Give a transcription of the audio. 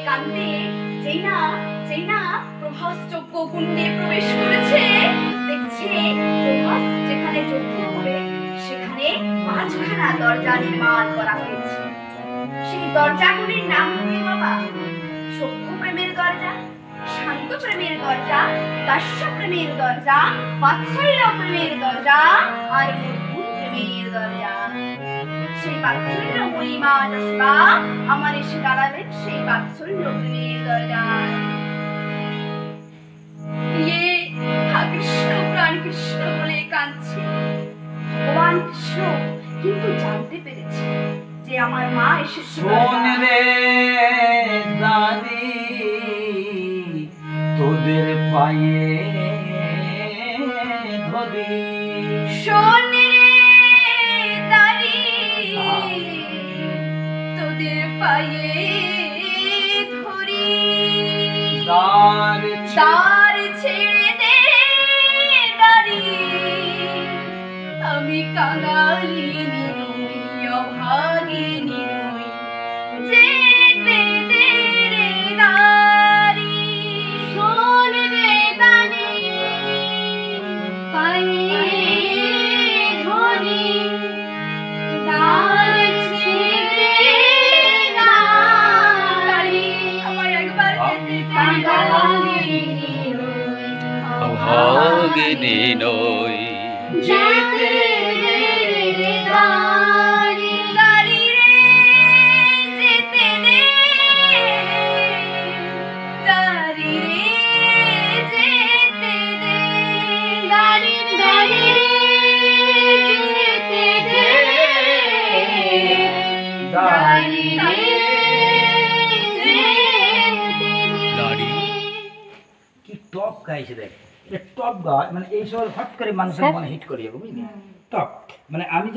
কান্দে যেই না প্রভাস যজ্ঞ কুণ্ডে প্রবেশ করেছে, দেখছে প্রভাস যেখানে যজ্ঞ হবে সেখানে 5খানা দরজা নির্মাণ করা হয়েছে। সেই দরজাগুলির নাম কি বাবা? সভ্য প্রেমের দরজা, শান্ত প্রেমের দরজা, দাস্য প্রেমের দরজা, বাৎসল্য প্রেমের দরজা আর মধুর প্রেমের দরজা। সেই বাৎসল্যময়ী মা যশোদা আমার এসে দাঁড়াবেন সেই বাৎসল্য প্রেমের দরজা। কৃষ্ণ প্রাণ কৃষ্ণ বলে কাঁদছে ভগবান কৃষ্ণ, কিন্তু জানতে পেরেছে যে আমার মা এসেছে। তোদের পায়ে ধরি, সোনে দাঁড়ি তোদের পায়ে ধরি, দ্বার ছেড়ে দে দাঁড়ি, আমি কাঙালিনী নই, অভাগিনী নই, যেতে দে রে দাঁড়ি। সোনে দাঁড়ি পায়ে ধরি, দ্বার ছেড়ে দাঁড়ি, আমার একবার অভাগিনী নই, যেতে দে রে দাঁড়ি, দাঁড়ি রে যেতে দে, দাঁড়ি রে যেতে দে, দাঁড়ি দাঁড়ি যেতে দে, দাঁড়ি রে দাড়ি কি টপ গাইছে দেখ, টপ গায় মানে এই সব হট করে মানুষের মনে হিট করে যাবে, বুঝলি? টপ মানে আমি